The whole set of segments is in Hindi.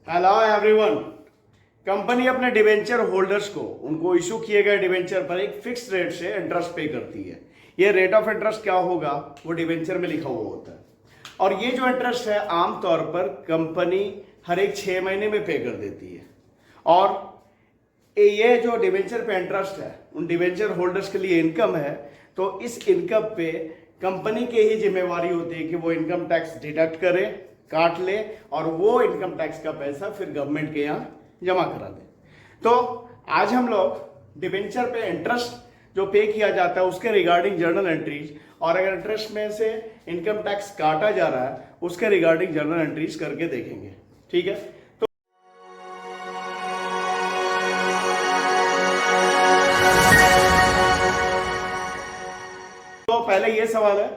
Hello everyone. कंपनी अपने डिवेंचर होल्डर्स को उनको इशू किए गए डिवेंचर पर एक फिक्स रेट से इंटरेस्ट पे करती है। ये रेट ऑफ इंटरेस्ट क्या होगा वो डिवेंचर में लिखा हुआ होता है, और ये जो इंटरेस्ट है आमतौर पर कंपनी हर एक 6 महीने में पे कर देती है। और ये जो डिवेंचर पे इंटरेस्ट है उन डिवेंचर होल्डर्स के लिए इनकम है, तो इस इनकम पे कंपनी की ही जिम्मेवारी होती है कि वो इनकम टैक्स डिडक्ट करे, काट ले, और वो इनकम टैक्स का पैसा फिर गवर्नमेंट के यहाँ जमा करा दे। तो आज हम लोग डिवेंचर पे इंटरेस्ट जो पे किया जाता है उसके रिगार्डिंग जर्नल एंट्रीज, और अगर इंटरेस्ट में से इनकम टैक्स काटा जा रहा है उसके रिगार्डिंग जर्नल एंट्रीज करके देखेंगे। ठीक है, तो पहले ये सवाल है,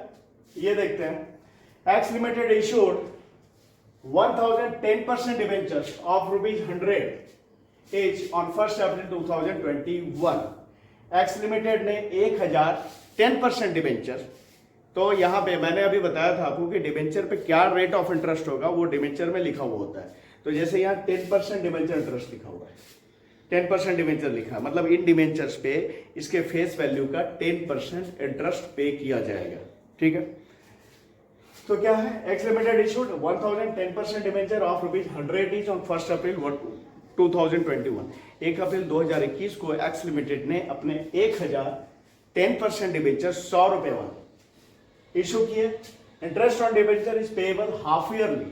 ये देखते हैं। X limited issued 1010% debentures of ₹100 each on 1 April 2021। X limited ने 1010% डिवेंचर, तो यहां पे मैंने अभी बताया था आपको कि डिवेंचर पे क्या रेट ऑफ इंटरेस्ट होगा वो डिवेंचर में लिखा हुआ होता है। तो जैसे यहां 10% डिवेंचर इंटरेस्ट लिखा हुआ है, 10% डिवेंचर लिखा है, मतलब इन डिवेंचर्स पे इसके फेस वैल्यू का 10% इंटरेस्ट पे किया जाएगा। ठीक है, तो क्या है, x limited issued 1010% debenture of ₹100 each on 1 अप्रैल 2021। 1 अप्रैल 2021 को एक्स लिमिटेड ने अपने 1010% डिवेंचर ₹100 वाले इशू किए। Interest on debenture is payable half yearly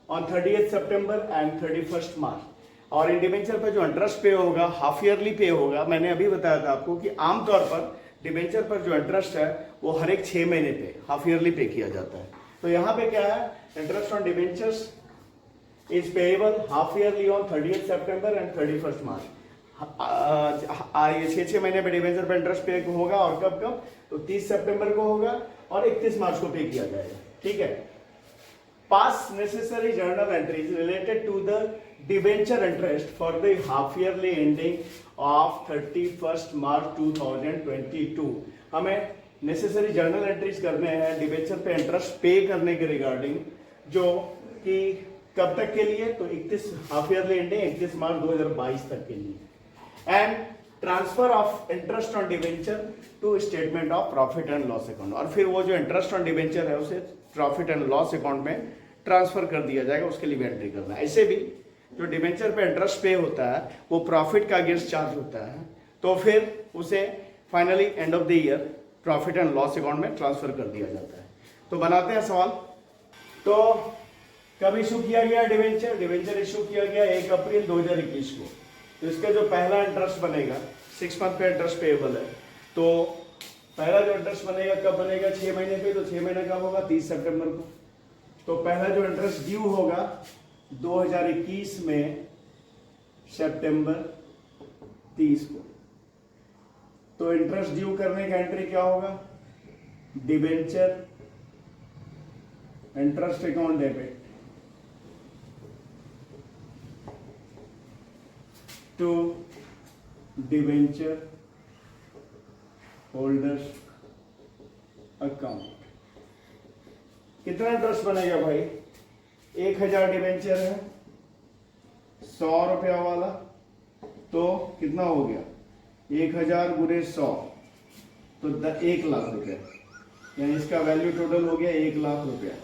on 30 September and 31 मार्च। और इन डिवेंचर पर जो इंटरेस्ट पे होगा हाफ ईयरली पे होगा। मैंने अभी बताया था आपको कि आमतौर पर डिवेंचर पर जो इंटरेस्ट है वो हर एक 6 महीने पे हाफ ईयरली पे किया जाता है। तो यहाँ पे क्या है, interest on debentures is payable half yearly on 30 September and 31 मार्च। ये 6 महीने पे डिवेंचर पे इंटरेस्ट पे होगा, और कब कब, तो 30 सितंबर को होगा और 31 मार्च को पे किया जाएगा। ठीक है, pass necessary journal entries related to the debenture interest for the half yearly ending of 31 March 2022। हमें नेसेसरी जर्नल एंट्रीज करने हैं डिवेंचर पे इंटरेस्ट पे करने के रिगार्डिंग, जो कि कब तक के लिए, तो 31 हाफ ईयरली एंडिंग 31 मार्च 2022 तक के लिए। And transfer of interest on debenture to statement of profit and loss account, और फिर वो जो इंटरेस्ट ऑन डिवेंचर है उसे प्रॉफिट एंड लॉस अकाउंट में ट्रांसफर कर दिया जाएगा, उसके लिए भी एंट्री करना है। ऐसे भी जो डिवेंचर पे इंटरेस्ट पे होता है वो प्रॉफिट का अगेंस्ट चार्ज होता है, तो फिर उसे finally and of the year profit and loss account में ट्रांसफर कर दिया जाता है। तो बनाते हैं सवाल। तो कब इशू किया गया डिवेंचर? डिवेंचर इशू किया गया 1 अप्रैल 2021 को। तो इसका जो पहला इंटरेस्ट बनेगा 6 मंथ पे इंटरेस्ट पेएबल है, तो पहला जो इंटरेस्ट बनेगा कब बनेगा, 6 महीने पे, तो 6 महीने कब होगा, 30 सितंबर को। तो पहला जो इंटरेस्ट ड्यू होगा 2021 में सितंबर 30 को। तो इंटरेस्ट ड्यू करने का एंट्री क्या होगा, debenture interest account debit to debenture holders account. कितना इंटरेस्ट बनेगा भाई, 1000 डिवेंचर है, ₹100 वाला, तो कितना हो गया, 1000 गुने 100, तो 1 लाख रुपया, यानी इसका वैल्यू टोटल हो गया 1 लाख रुपया।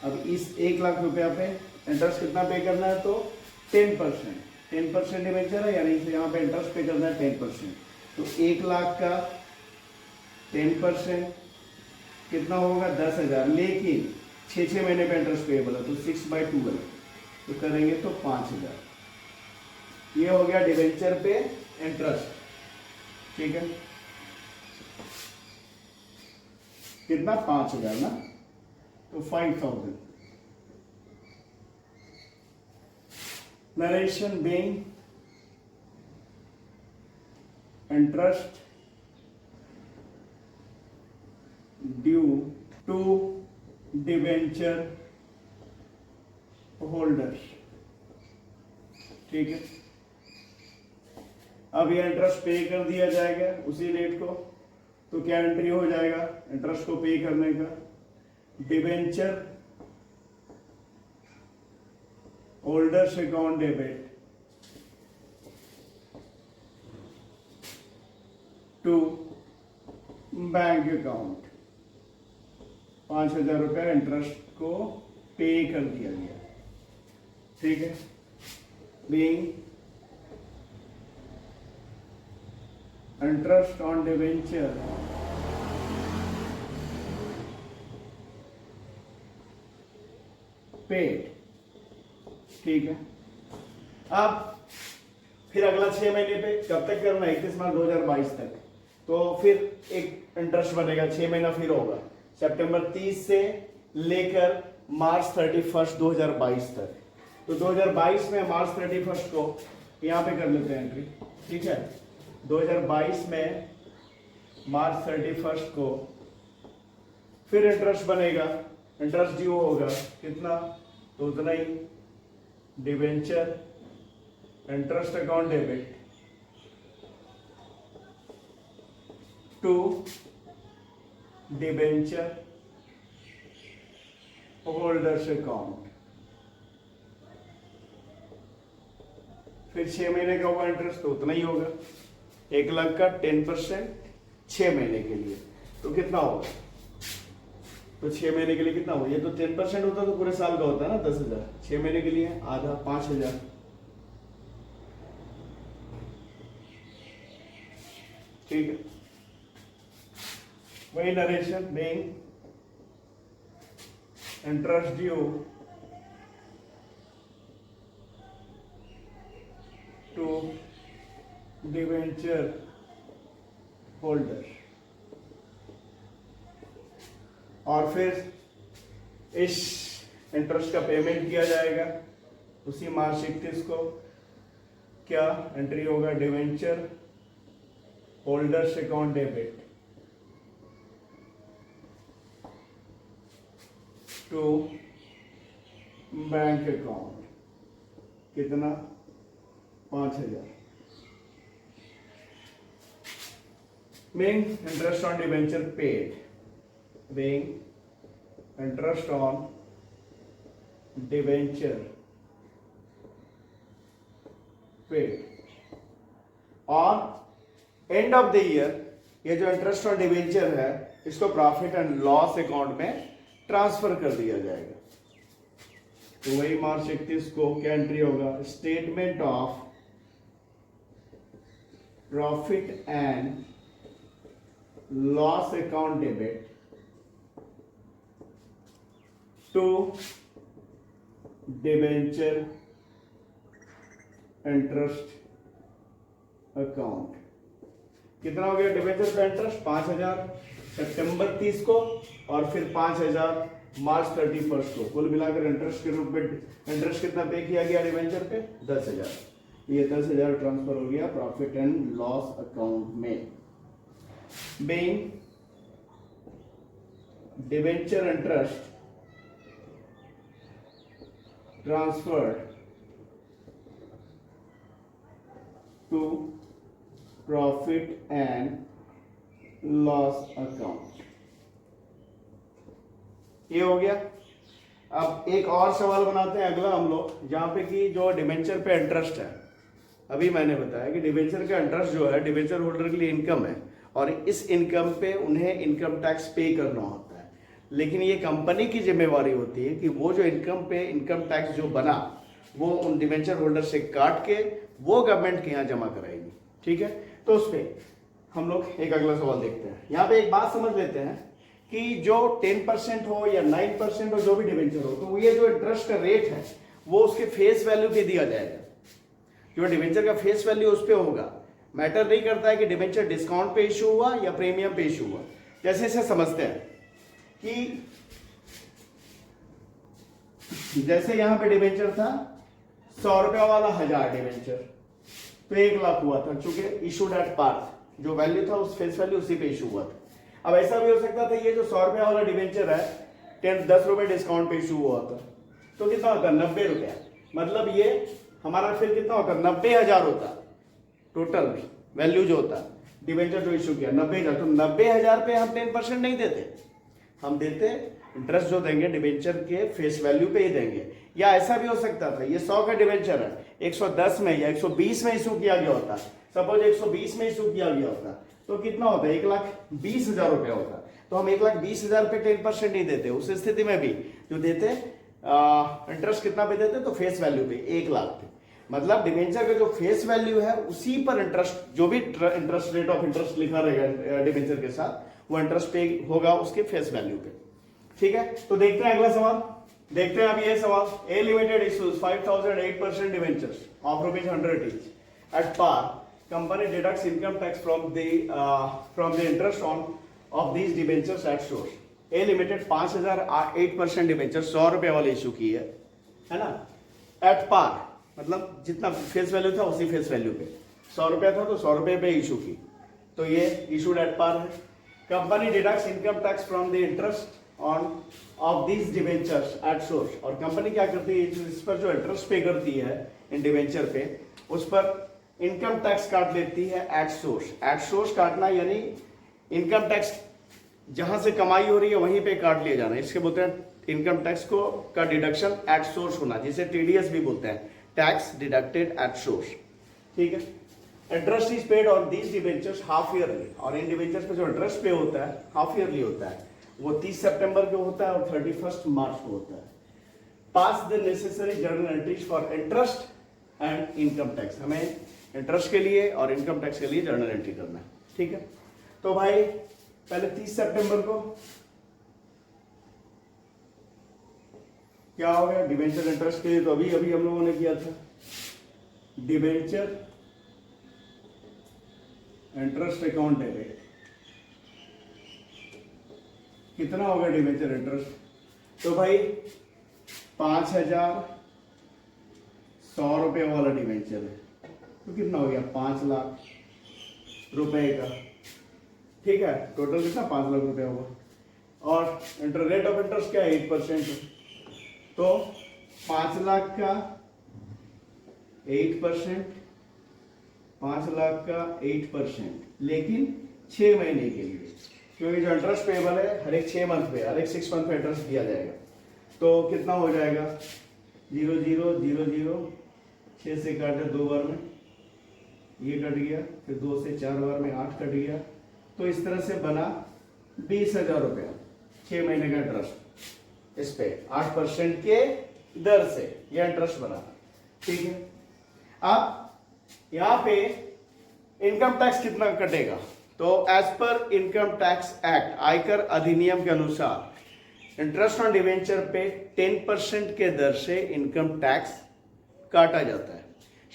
अब इस 1 लाख रुपया पे इंटरेस्ट कितना पे करना है, तो 10% डिवेंचर है, यानी इसे यहाँ पे इंटरेस्ट पे करना है 10%। तो 1 लाख का 10% कितना होगा, 10,000, लेकिन 6 महीने पे इंटरेस्ट पेएबल है, तो 6/12, तो करेंगे तो 5,000। ये हो गया डिवेंचर पे इंटरेस्ट। ठीक है, कितना, 5,000 ना, तो 5,000। Narration being interest due to debenture holders. ठीक है, अब यह इंटरेस्ट पे कर दिया जाएगा उसी रेट को, तो क्या एंट्री हो जाएगा इंटरेस्ट को पे करने का, debenture holders account debit to bank account, 5,000 रुपया इंटरेस्ट को पे कर दिया गया, ठीक है। Being interest on debenture paid, ठीक है। अब फिर अगला 6 महीने पे कब तक करना है? 31 मार्च 2022 तक। तो फिर एक इंटरेस्ट बनेगा, 6 महीना फिर होगा, सितंबर 30 से लेकर मार्च 31 2022 तक। तो 2022 में मार्च 31 को यहाँ पे कर लेते हैं एंट्री, ठीक है। 2022 में मार्च 31 को फिर इंटरेस्ट बनेगा, इंटरेस्ट ड्यू होगा कितना? तो उतना ही debenture interest account debit to debenture holders account. फिर 6 महीने का होगा इंटरेस्ट, तो उतना ही होगा, 1 लाख का 10% 6 महीने के लिए, तो कितना होगा? तो 6 महीने के लिए कितना होगा? ये तो 10% होता तो पूरे साल का होता है ना 10,000, 6 महीने के लिए आधा 5,000, ठीक है। वही narration, being interest due to debenture holder, और फिर इस इंटरेस्ट का पेमेंट किया जाएगा उसी मार्च 31 को। क्या एंट्री होगा? Debenture holders account debit to bank account, कितना? 5,000। Being interest on debenture paid, being interest on debenture paid on and of the year, ये जो इंटरेस्ट ऑन डिवेंचर है इसको प्रॉफिट एंड लॉस अकाउंट में ट्रांसफर कर दिया जाएगा। तो वही मार्च 31 को क्या एंट्री होगा? Statement of profit and loss account debit to debenture interest account. कितना हो गया डिवेंचर का इंटरेस्ट? 5,000 सितंबर 30 को, और फिर 5,000 मार्च 31 को। कुल मिलाकर इंटरेस्ट के रूप में इंटरेस्ट कितना पे किया गया डिवेंचर पे? 10,000। ये 10,000 ट्रांसफर हो गया प्रॉफिट एंड लॉस अकाउंट में। Being debenture interest transferred to profit and loss account, ये हो गया। अब एक और सवाल बनाते हैं अगला हम लोग, जहां पे कि जो डिवेंचर पे इंटरेस्ट है, अभी मैंने बताया कि डिवेंचर का इंटरेस्ट जो है डिवेंचर होल्डर के लिए इनकम है, और इस इनकम पे उन्हें इनकम टैक्स पे करना होता है। लेकिन ये कंपनी की जिम्मेवारी होती है कि वो जो इनकम पे इनकम टैक्स जो बना वो उन डिवेंचर होल्डर से काट के वो गवर्नमेंट के यहाँ जमा कराएगी, ठीक है। तो उस पर हम लोग एक अगला सवाल देखते हैं। यहाँ पे एक बात समझ लेते हैं कि जो 10% हो या 9% हो, जो भी डिवेंचर हो, तो ये जो इंटरेस्ट का रेट है वो उसके फेस वैल्यू पे दिया जाएगा। जो डिवेंचर का फेस वैल्यू उस पर होगा। मैटर नहीं करता है कि डिवेंचर डिस्काउंट पे इशू हुआ या प्रीमियम पे इशू हुआ। जैसे इसे समझते हैं कि जैसे यहां पे डिवेंचर था 100 रुपया वाला 1000 डिवेंचर, तो 1 लाख हुआ था, चूंकि इशूड एट पार, जो वैल्यू था उस फेस वैल्यू उसी पे इशू हुआ था। अब ऐसा भी हो सकता था ये जो 100 रुपया वाला डिवेंचर है 10 रुपए डिस्काउंट पे इशू हुआ था, तो कितना होता? 90 रुपया। मतलब ये हमारा फिर कितना होता? 90,000 होता टोटल वैल्यू जो होता डिवेंचर जो इशू किया 90,000। तो 90,000 पे हम 10% नहीं देते, हम देते इंटरेस्ट जो देंगे डिवेंचर के फेस वैल्यू पे ही देंगे। या ऐसा भी हो सकता था ये 100 का डिवेंचर है, 110 में या 120 में इशू किया गया होता, सपोज 120 में इशू किया गया होता तो कितना होता है, 1,20,000 रुपया होता। तो हम 1,20,000 पे 10% नहीं देते, उस स्थिति में भी जो देते इंटरेस्ट कितना पे देते, तो फेस वैल्यू पे 1,00,000 पे, मतलब डिवेंचर का जो फेस वैल्यू है उसी पर इंटरेस्ट, जो भी इंटरेस्ट रेट ऑफ इंटरेस्ट लिखा रहेगा डिवेंचर के साथ वो इंटरेस्ट पे होगा उसके फेस वैल्यू पे। ठीक है, तो देखते हैं अगला सवाल, देखते हैं अब ये सवाल। A limited issues 5,000 8% debentures of ₹100 each at par. Company deducts income tax from the interest on of these debentures at source. A limited 5,000 8% debenture 100 रुपए वाले इशू की है ना, एट पार, मतलब जितना फेस वैल्यू था उसी फेस वैल्यू पे, 100 रुपया था तो 100 रुपए पे इशू की, तो ये इशूड एट पार है। Company deducts income tax from the interest on of these debentures at source, और कंपनी क्या करती है, इस पर जो इंटरेस्ट पे करती है इन डिवेंचर पे उस पर इनकम टैक्स काट लेती है एट सोर्स। एट सोर्स काटना यानी इनकम टैक्स जहां से कमाई हो रही है वहीं पे काट लिया जाना, इसके बोलते हैं इनकम टैक्स को का डिडक्शन एट सोर्स होना, जिसे टीडीएस भी बोलते हैं, टैक्स डिडक्टेड एट सोर्स। ठीक है, interest is paid on these debentures half yearly, और इन डिवेंचर्स पे जो इंटरेस्ट पे होता है हाफ ईयरली होता है, वो 30 सितंबर को होता है और 31 मार्च को होता है। Pass the necessary journal entries for interest and income tax, हमें इंटरेस्ट के लिए और इनकम टैक्स के लिए जर्नल एंट्री करना है। ठीक है, तो भाई पहले 30 सितंबर को क्या हो गया, डिवेंचर इंटरेस्ट के लिए तो अभी अभी हम लोगों ने किया था, डिवेंचर इंटरेस्ट अकाउंट डेबिट, कितना होगा डिवेंचर इंटरेस्ट, तो भाई 5,100 रुपये वाला डिवेंचर है तो कितना हो गया, 5,00,000 रुपए का। ठीक है, टोटल कितना 5,00,000 रुपया होगा, और रेट ऑफ इंटरेस्ट क्या है 8% है, तो 5,00,000 का 8%, 5,00,000 का 8%, लेकिन 6 महीने के लिए, क्योंकि जो इंटरेस्ट पेबल है हर एक 6 मंथ पे, हर एक 6 मंथ पे इंटरेस्ट दिया जाएगा, तो कितना हो जाएगा 0,0,0,0,0, 6 से काटे 2 बार में, ये कट गया, फिर 2 से 4 बार में 8 कट गया, तो इस तरह से बना 20,000 रुपया 6 महीने का इंटरेस्ट, इस पे 8% के दर से यह इंटरेस्ट बना। ठीक है, अब यहां पे इनकम टैक्स कितना कटेगा, तो as per income tax act, आयकर अधिनियम के अनुसार इंटरेस्ट ऑन डिवेंचर पे 10% के दर से इनकम टैक्स काटा जाता है।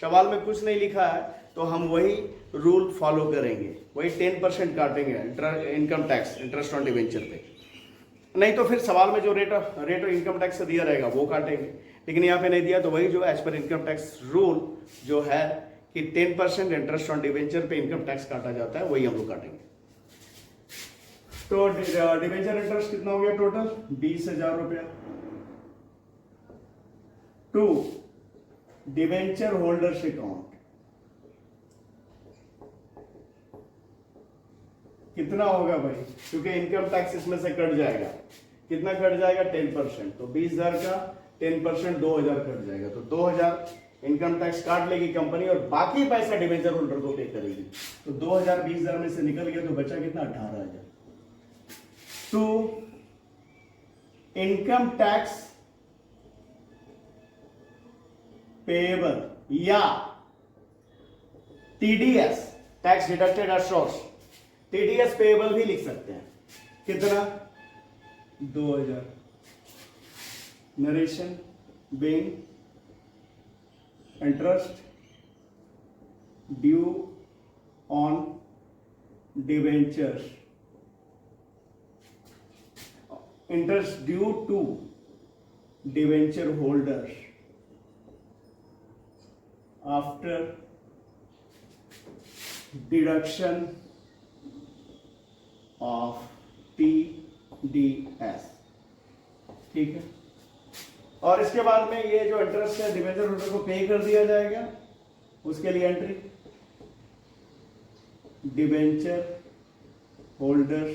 सवाल में कुछ नहीं लिखा है तो हम वही रूल फॉलो करेंगे, वही 10% काटेंगे income tax interest on debenture पे, नहीं तो फिर सवाल में जो रेट ऑफ इनकम टैक्स दिया रहेगा वो काटेंगे, लेकिन यहाँ पे नहीं दिया तो वही जो as per income tax rule जो है कि 10% इंटरेस्ट ऑन डिवेंचर पे इनकम टैक्स काटा जाता है, वही हम लोग काटेंगे। तो डिवेंचर इंटरेस्ट कितना हो गया टोटल 20,000 रुपया, टू डिवेंचर होल्डर्स अकाउंट कितना होगा भाई, क्योंकि इनकम टैक्स इसमें से कट जाएगा, कितना कट जाएगा 10%, तो 20,000 का 10% 2,000 कट जाएगा, तो 2,000 इनकम टैक्स काट लेगी कंपनी और बाकी पैसा डिवेंचर होल्डर को पे करेगी, तो 2,000 20,000 में से निकल गया तो बचा कितना 18,000। तो इनकम टैक्स पेएबल या TDS, tax deducted at source, TDS payable भी लिख सकते हैं, कितना 2,000, narration being interest due on debentures, interest due to debenture holders after deduction of TDS. ठीक है, और इसके बाद में ये जो इंटरेस्ट है डिवेंचर होल्डर को पे कर दिया जाएगा, उसके लिए entry debenture holder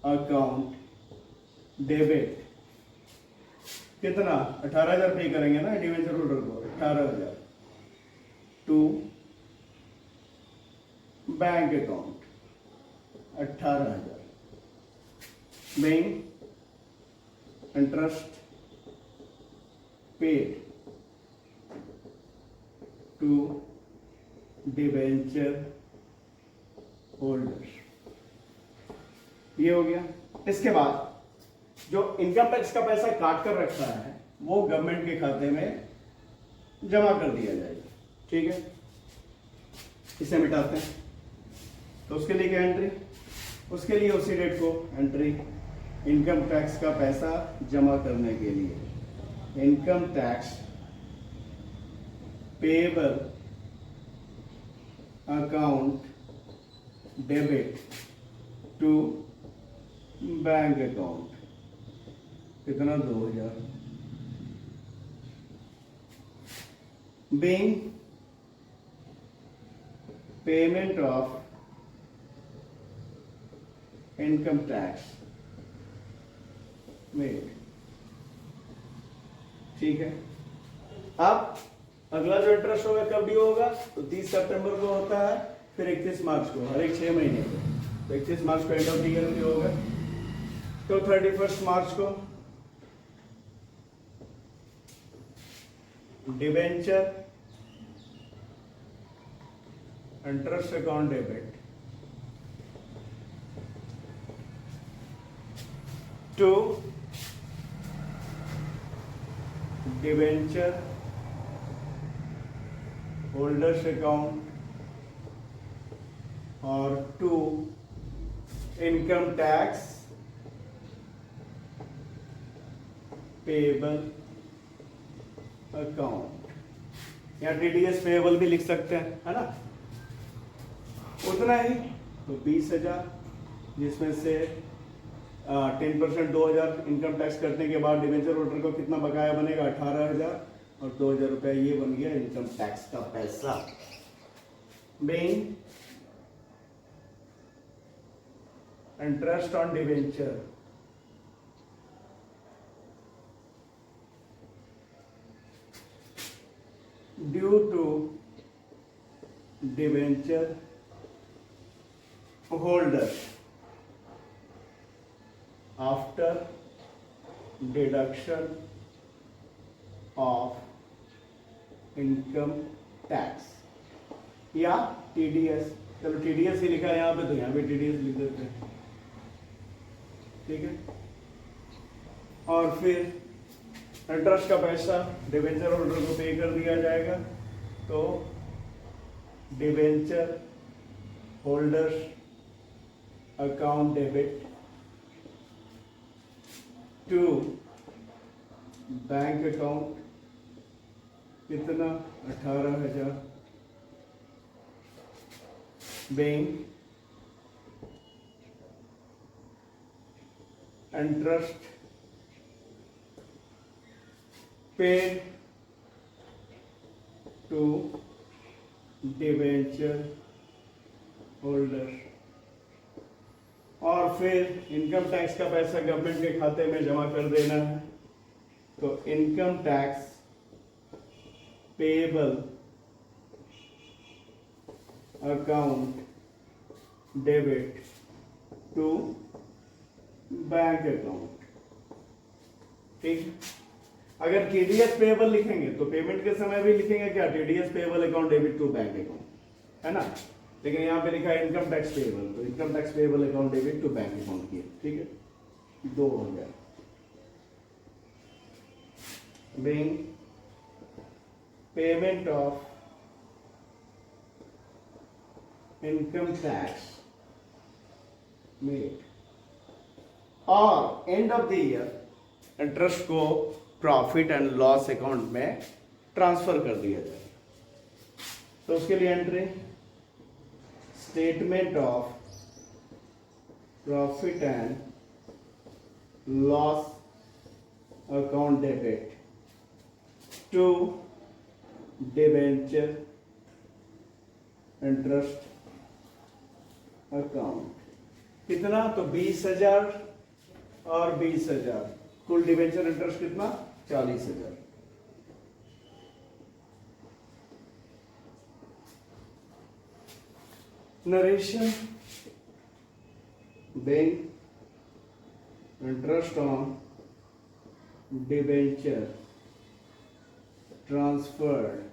account debit कितना 18,000 पे करेंगे ना डिवेंचर होल्डर को, 18,000 to bank account 18,000 bank interest paid to debenture holders. ये हो गया। इसके बाद जो इनकम टैक्स का पैसा काट कर रखा है वो गवर्नमेंट के खाते में जमा कर दिया जाएगा। ठीक है, इसे मिटाते हैं। तो उसके लिए क्या एंट्री, उसके लिए उसी डेट को एंट्री इनकम टैक्स का पैसा जमा करने के लिए income tax payable account debit to bank account कितना 2,000 being payment of income tax made। ठीक है, अब अगला जो इंटरेस्ट होगा कब ड्यू होगा, तो 30 सितंबर को होता है, फिर 31 मार्च को, हर एक 6 महीने को। तो 31 मार्च को end of the year due होगा, तो 31 मार्च को debenture interest account debit to debenture holders account और to income tax payable account. या टीडीएस पेएबल भी लिख सकते हैं, है ना, उतना ही। तो 20,000 जिसमें से 10% 2,000 इनकम टैक्स करने के बाद डिवेंचर होल्डर को कितना बकाया बनेगा 18,000 और 2,000 रुपया ये बन गया इनकम टैक्स का पैसा। Being interest on debenture due to debenture holder after deduction of income tax या टीडीएस। चलो टीडीएस ही लिखा है यहाँ पे, तो यहाँ पे टीडीएस लिख देते हैं। ठीक है, और फिर इंटरेस्ट का पैसा डिवेंचर होल्डर को पे कर दिया जाएगा। तो debenture holders account debit to bank account कितना 18,000 bank interest paid to debenture holder. और फिर इनकम टैक्स का पैसा गवर्नमेंट के खाते में जमा कर देना है। तो income tax payable account debit to bank account. ठीक है, अगर टीडीएस पेएबल लिखेंगे तो पेमेंट के समय भी लिखेंगे क्या, TDS payable account debit to bank account, है ना। लेकिन यहाँ पे लिखा है इनकम टैक्स पेएबल, तो income tax payable account debit to bank account किया। ठीक है, 2 हो गया। being payment of income tax made और end of the year interest को प्रॉफिट एंड लॉस अकाउंट में ट्रांसफर कर दिया जाए। तो उसके लिए entry statement of profit and loss account debit to debenture interest account. कितना, तो 20,000 और 20,000 कुल डिवेंचर इंटरेस्ट कितना 40,000। Narration bank interest on debenture transferred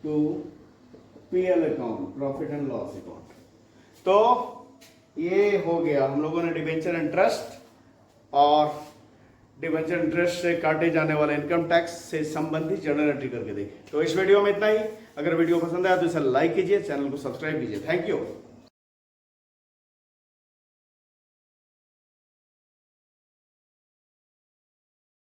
to PL account, profit and loss account. तो ये हो गया, हम लोगों ने डिबेंचर इंटरेस्ट और डिबेंचर इंटरेस्ट से काटे जाने वाले इनकम टैक्स से संबंधित जर्नल एंट्री करके देखें। तो इस वीडियो में इतना ही। अगर वीडियो पसंद आया तो इसे लाइक कीजिए, चैनल को सब्सक्राइब कीजिए। Thank you.